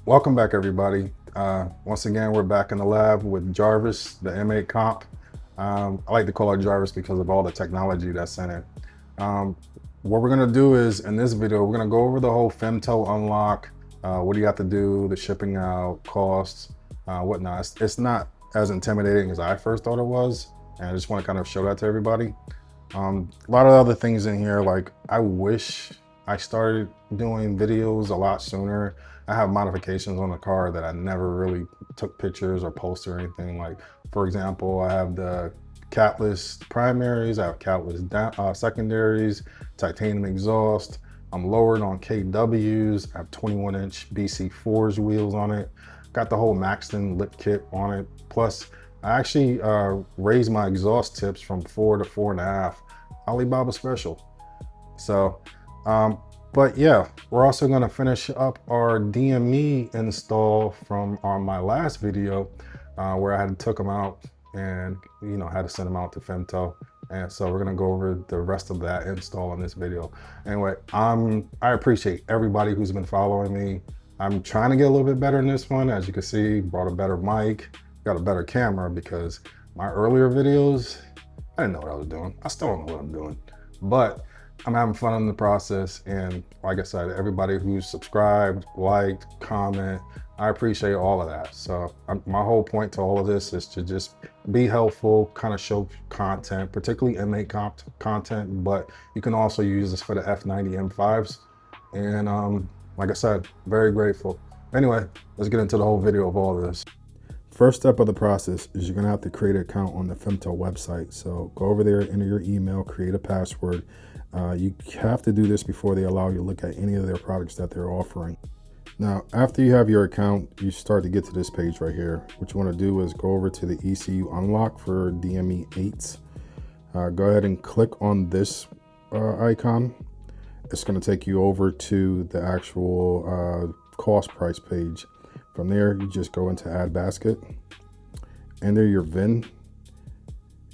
Welcome back, everybody. Once again, we're back in the lab with Jarvis, the M8 comp. I like to call it Jarvis because of all the technology that's in it. What we're gonna do is, in this video, we're gonna go over the whole Femto unlock, what do you have to do, the shipping out, costs, whatnot. It's not as intimidating as I first thought it was, and I just wanna kind of show that to everybody. A lot of other things in here, like I wish I started doing videos a lot sooner. I have modifications on the car that I never really took pictures or posted or anything. Like, for example, I have the catless primaries, I have catless secondaries, titanium exhaust. I'm lowered on KWs. I have 21-inch BC4s wheels on it. Got the whole Maxton lip kit on it. Plus, I actually raised my exhaust tips from 4 to 4.5. Alibaba special. So, but yeah, we're also gonna finish up our DME install from my last video where I had took them out and had to send them out to Femto. And so we're gonna go over the rest of that install in this video. Anyway, I appreciate everybody who's been following me. I'm trying to get a little bit better in this one. As you can see, brought a better mic, got a better camera, because my earlier videos, I didn't know what I was doing. I still don't know what I'm doing, but I'm having fun in the process. And like I said, everybody who's subscribed, liked, comment, I appreciate all of that. So my whole point to all of this is to just be helpful, kind of show content, particularly M8 content, but you can also use this for the F90 M5s. And like I said, very grateful. Anyway, let's get into the whole video of all of this. First step of the process is you're gonna have to create an account on the Femto website. So go over there, enter your email, create a password. You have to do this before they allow you to look at any of their products that they're offering. Now, after you have your account, you start to get to this page right here. What you wanna do is go over to the ECU unlock for DME 8s. Go ahead and click on this icon. It's gonna take you over to the actual cost price page. From there, you just go into add basket, enter your VIN,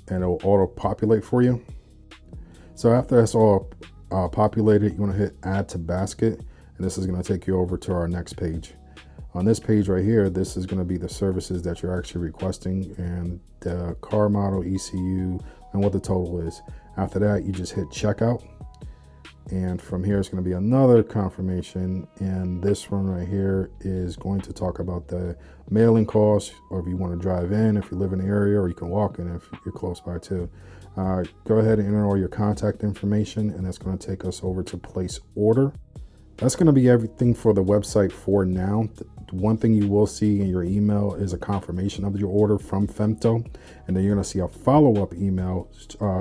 and it'll auto populate for you. So after that's all populated, you want to hit add to basket, and this is going to take you over to our next page. On this page right here, this is going to be the services that you're actually requesting and the car model, ECU, and what the total is. After that, you just hit checkout. And from here, it's going to be another confirmation. And this one right here is going to talk about the mailing costs, or if you want to drive in, if you live in the area, or you can walk in if you're close by too. Go ahead and enter all your contact information, and that's going to take us over to place order. That's going to be everything for the website for now. One thing you will see in your email is a confirmation of your order from Femto, and then you're going to see a follow-up email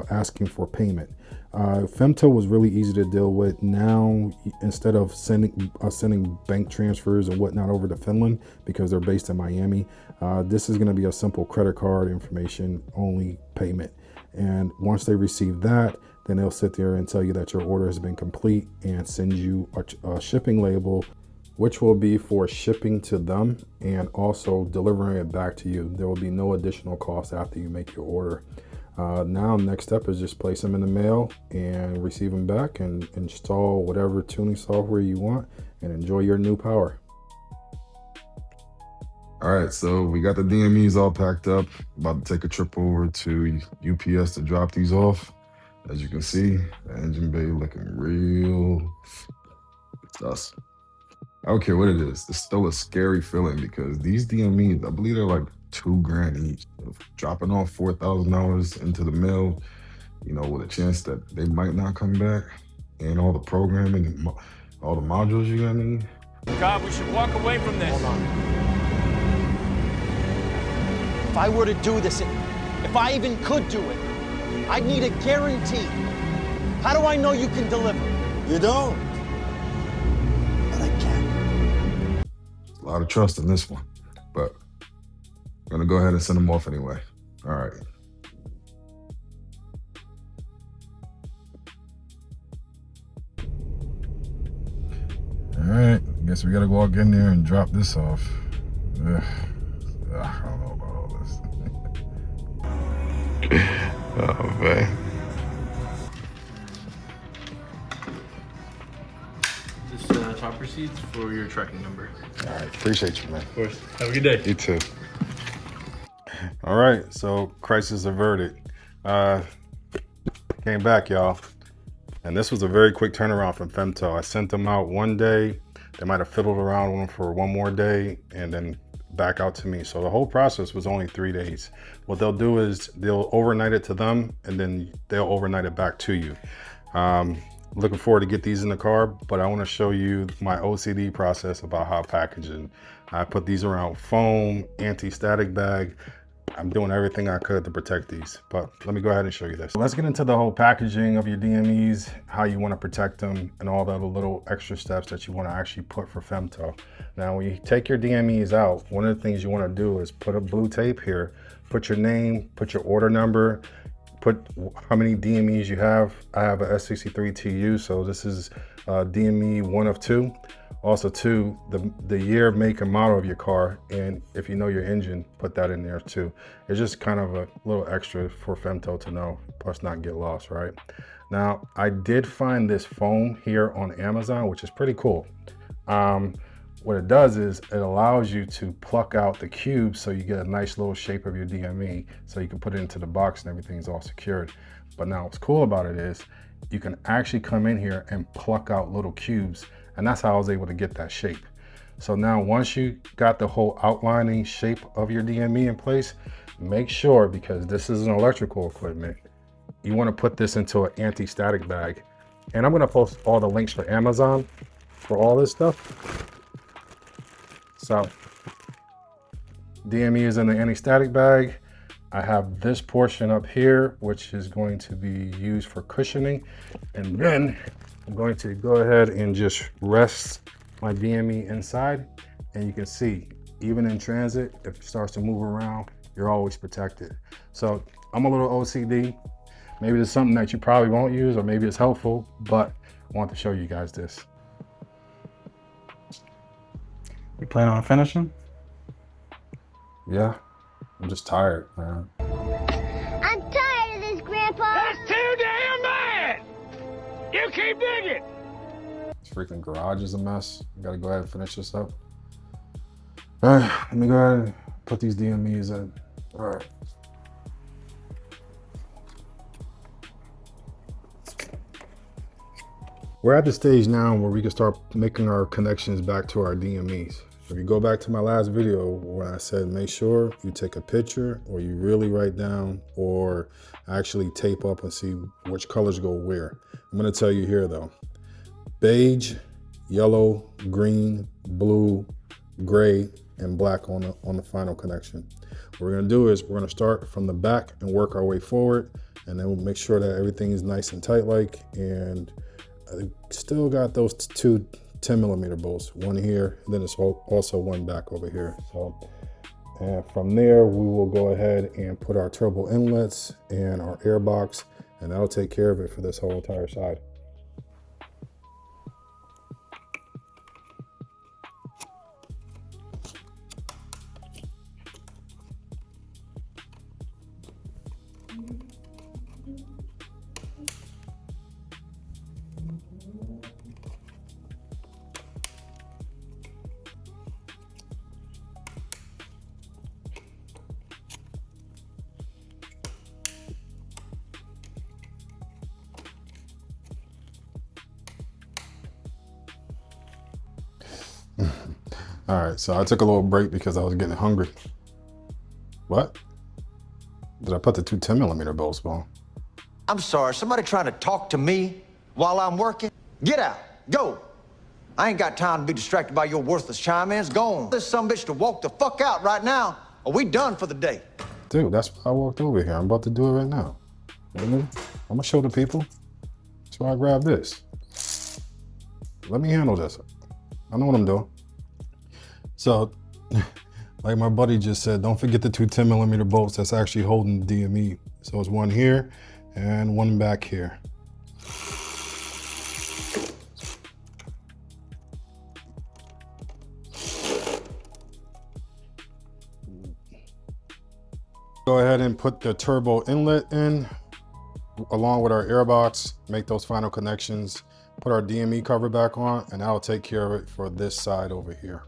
asking for payment. Femto was really easy to deal with. Now, instead of sending bank transfers and whatnot over to Finland, because they're based in Miami, this is going to be a simple credit card information only payment. And once they receive that, then they'll sit there and tell you that your order has been complete and send you a shipping label, which will be for shipping to them and also delivering it back to you. There will be no additional cost after you make your order. Now, next step is just place them in the mail and receive them back and install whatever tuning software you want and enjoy your new power. All right, so we got the DMEs all packed up. About to take a trip over to UPS to drop these off. As you can see, the engine bay looking real sus. I don't care what it is. It's still a scary feeling because these DMEs, I believe they're like $2,000 each. Dropping off $4,000 into the mail, with a chance that they might not come back, and all the programming and all the modules you're gonna need. God, we should walk away from this. Hold on. If I were to do this, if I even could do it, I'd need a guarantee. How do I know you can deliver? You don't. But I can. A lot of trust in this one, but I'm gonna go ahead and send them off anyway. All right. All right, I guess we gotta walk in there and drop this off. Ugh. I don't know about all this. Oh, man. Just chopper seats for your tracking number. All right, appreciate you, man. Of course. Have a good day. You too. All right, so crisis averted. Came back, y'all. And this was a very quick turnaround from Femto. I sent them out one day. They might have fiddled around with them for one more day and then back out to me. So the whole process was only 3 days. What they'll do is they'll overnight it to them and then they'll overnight it back to you. Looking forward to get these in the car, but I want to show you my OCD process about how packaging. I put these around foam, anti-static bag. I'm doing everything I could to protect these, but let me go ahead and show you this. Let's get into the whole packaging of your DMEs, how you want to protect them, and all the other little extra steps that you want to actually put for Femto. Now, when you take your DMEs out, one of the things you want to do is put a blue tape here, put your name, put your order number, put how many DMEs you have. I have a S63TU, so this is DME 1 of 2. Also too, the year, make, and model of your car, and if you know your engine, put that in there too. It's just kind of a little extra for Femto to know, plus not get lost, right? Now, I did find this foam here on Amazon, which is pretty cool. What it does is it allows you to pluck out the cubes so you get a nice little shape of your DME, so you can put it into the box and everything's all secured. But now what's cool about it is you can actually come in here and pluck out little cubes, and that's how I was able to get that shape. So now once you got the whole outlining shape of your DME in place, make sure, because this is an electrical equipment, you want to put this into an anti-static bag. And I'm going to post all the links for Amazon for all this stuff. So DME is in the anti-static bag. I have this portion up here, which is going to be used for cushioning. And then I'm going to go ahead and just rest my DME inside. And you can see, even in transit, if it starts to move around, you're always protected. So I'm a little OCD. Maybe there's something that you probably won't use, or maybe it's helpful, but I want to show you guys this. You plan on finishing? Yeah, I'm just tired, man. I'm tired of this, Grandpa. That's too damn bad! You keep digging! This freaking garage is a mess. I gotta go ahead and finish this up. All right, let me go ahead and put these DMEs in. All right. We're at the stage now where we can start making our connections back to our DMEs. If you go back to my last video where I said make sure you take a picture, or you really write down, or actually tape up and see which colors go where. I'm gonna tell you here though. Beige, yellow, green, blue, gray, and black on the final connection. What we're gonna do is we're gonna start from the back and work our way forward, and then we'll make sure that everything is nice and tight like, and I still got those two 10mm bolts, one here, and then it's also one back over here. So, and from there, we will go ahead and put our turbo inlets and our air box, and that'll take care of it for this whole entire side. All right, so I took a little break because I was getting hungry. What? Did I put the two 10mm bolts on? I'm sorry, somebody trying to talk to me while I'm working? Get out, go. I ain't got time to be distracted by your worthless chime-ins. Go on. This sumbitch to walk the fuck out right now, or we done for the day. Dude, that's why I walked over here. I'm about to do it right now. I'm gonna show the people. That's why I grabbed this. Let me handle this. I know what I'm doing. So, like my buddy just said, don't forget the two 10mm bolts that's actually holding the DME. So it's one here and one back here. Go ahead and put the turbo inlet in along with our air box, make those final connections, put our DME cover back on, and that'll take care of it for this side over here.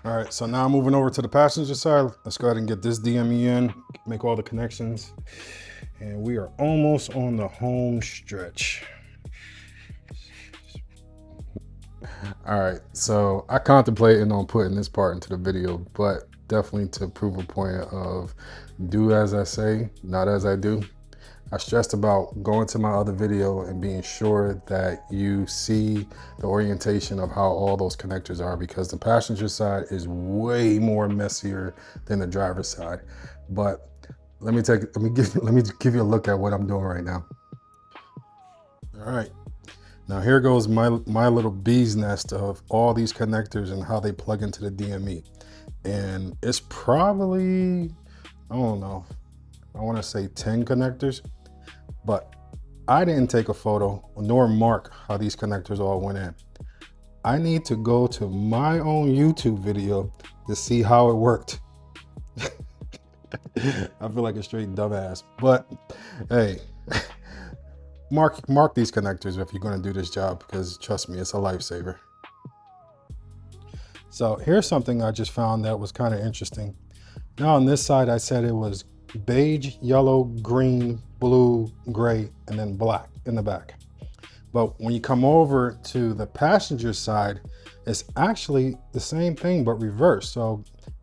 All right, so now moving over to the passenger side, let's go ahead and get this DME in, make all the connections, and we are almost on the home stretch. All right, so I contemplated on putting this part into the video, but definitely to prove a point of do as I say, not as I do. I stressed about going to my other video and being sure that you see the orientation of how all those connectors are, because the passenger side is way more messier than the driver's side. But let me give you a look at what I'm doing right now. All right, now here goes my little bee's nest of all these connectors and how they plug into the DME. And it's probably, I don't know, I want to say 10 connectors. But I didn't take a photo nor mark how these connectors all went in. I need to go to my own YouTube video to see how it worked. I feel like a straight dumbass, but hey, mark these connectors if you're going to do this job, because trust me, it's a lifesaver. So here's something I just found that was kind of interesting. Now on this side, I said it was beige, yellow, green, blue, gray, and then black in the back. But when you come over to the passenger side, it's actually the same thing, but reversed. So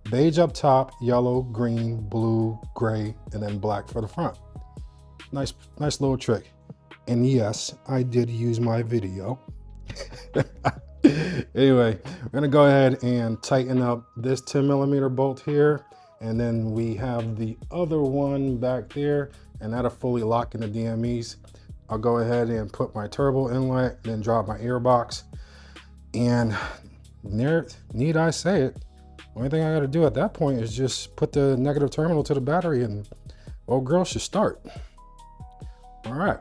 beige up top, yellow, green, blue, gray, and then black for the front. Nice little trick. And yes, I did use my video. Anyway, we're gonna go ahead and tighten up this 10mm bolt here. And then we have the other one back there, and that'll fully lock in the DMEs. I'll go ahead and put my turbo inlet, then drop my air box. And need I say it, only thing I gotta do at that point is just put the negative terminal to the battery and old girl should start. All right.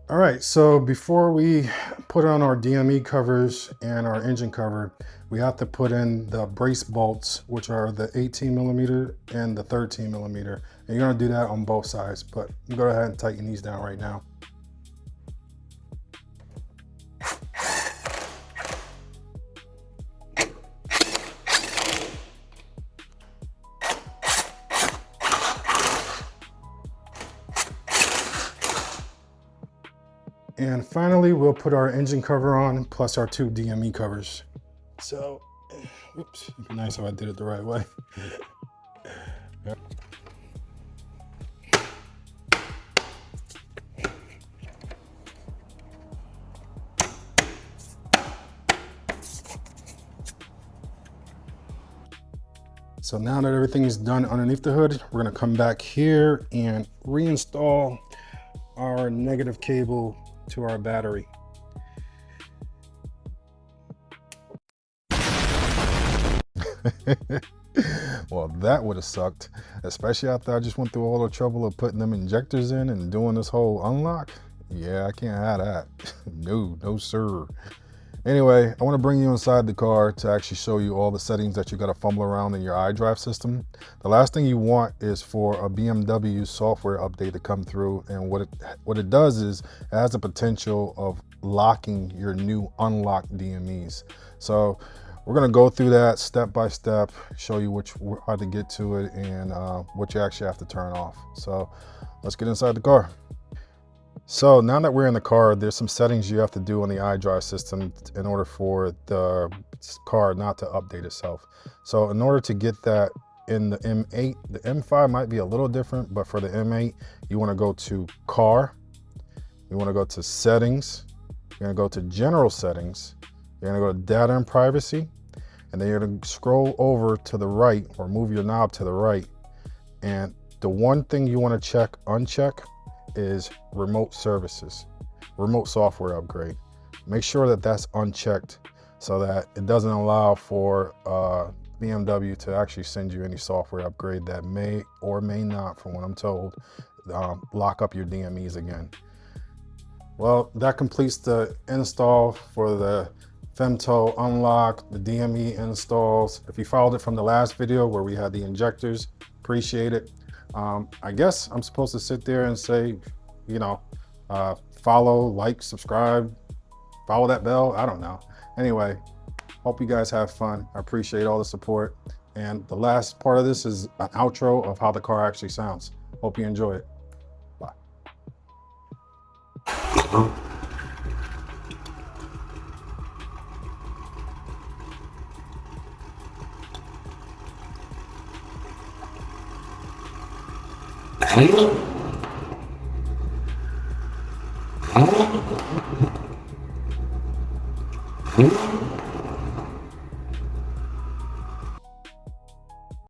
All right, so before we put on our DME covers and our engine cover, we have to put in the brace bolts, which are the 18mm and the 13mm. And you're gonna do that on both sides, but go ahead and tighten these down right now. And finally, we'll put our engine cover on, plus our 2 DME covers. So, oops, it'd be nice if I did it the right way. Yep. So now that everything is done underneath the hood, we're gonna come back here and reinstall our negative cable to our battery. Well, that would have sucked, especially after I just went through all the trouble of putting them injectors in and doing this whole unlock. Yeah, I can't have that. No sir. Anyway, I want to bring you inside the car to actually show you all the settings that you got to fumble around in your iDrive system. The last thing you want is for a BMW software update to come through, and what it does is it has the potential of locking your new unlocked DMEs. So we're going to go through that step by step, show you how to get to it, and what you actually have to turn off. So let's get inside the car. So now that we're in the car, there's some settings you have to do on the iDrive system in order for the car not to update itself. So in order to get that in the M8, the M5 might be a little different, but for the M8, you want to go to Car, you want to go to Settings, you're going to go to General Settings, you're going to go to Data and Privacy, and then you're going to scroll over to the right or move your knob to the right. And the one thing you want to uncheck is remote services, remote software upgrade. Make sure that that's unchecked so that it doesn't allow for BMW to actually send you any software upgrade that may or may not, from what I'm told, lock up your DMEs again. Well, that completes the install for the Femto unlock, the DME installs. If you followed it from the last video where we had the injectors, appreciate it. I guess I'm supposed to sit there and say, you know, follow, like, subscribe, follow that bell. I don't know. Anyway, hope you guys have fun. I appreciate all the support. And the last part of this is an outro of how the car actually sounds. Hope you enjoy it. Bye. Hello?